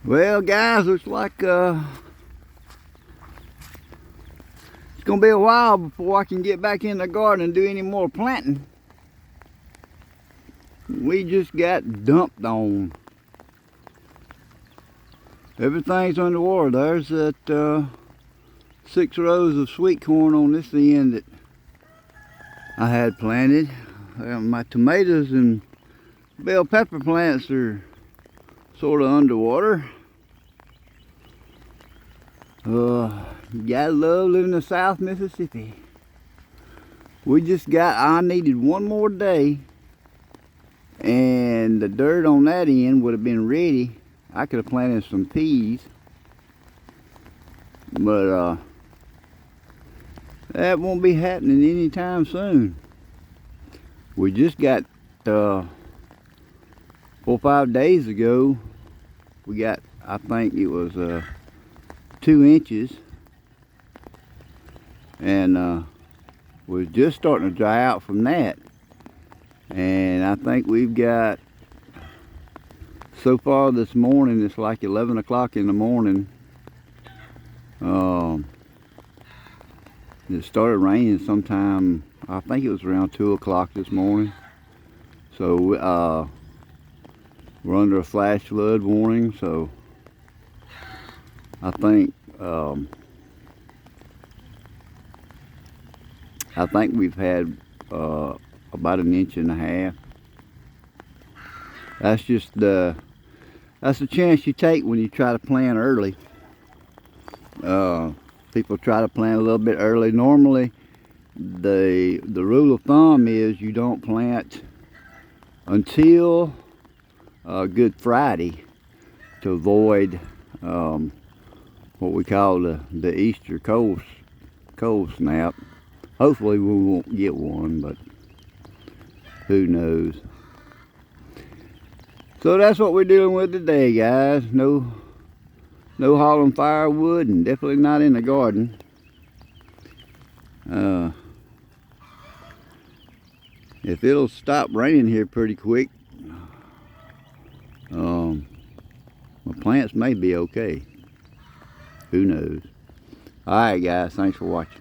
Well, guys, looks like it's gonna be a while before I can get back in the garden and do any more planting. We just got dumped on. Everything's underwater. There's that 6 rows of sweet corn on this end that I had planted. My tomatoes and bell pepper plants are sort of underwater. Gotta love living in South Mississippi. I needed one more day and the dirt on that end would have been ready. I could have planted some peas, but that won't be happening anytime soon. We just got 4 or 5 days ago, we got, I think it was 2 inches, and we're just starting to dry out from that. And I think we've got, so far this morning, it's like 11 o'clock in the morning. It started raining sometime, I think it was around 2 o'clock this morning. So we're under a flash flood warning, so I think we've had about 1.5 inches. That's just that's the chance you take when you try to plant early. People try to plant a little bit early. Normally, the rule of thumb is you don't plant until Good Friday to avoid what we call the Easter cold snap. Hopefully we won't get one, but who knows. So that's what we're dealing with today, guys. No hauling firewood, and definitely not in the garden. If it'll stop raining here pretty quick, my plants may be okay. Who knows? Alright guys, thanks for watching.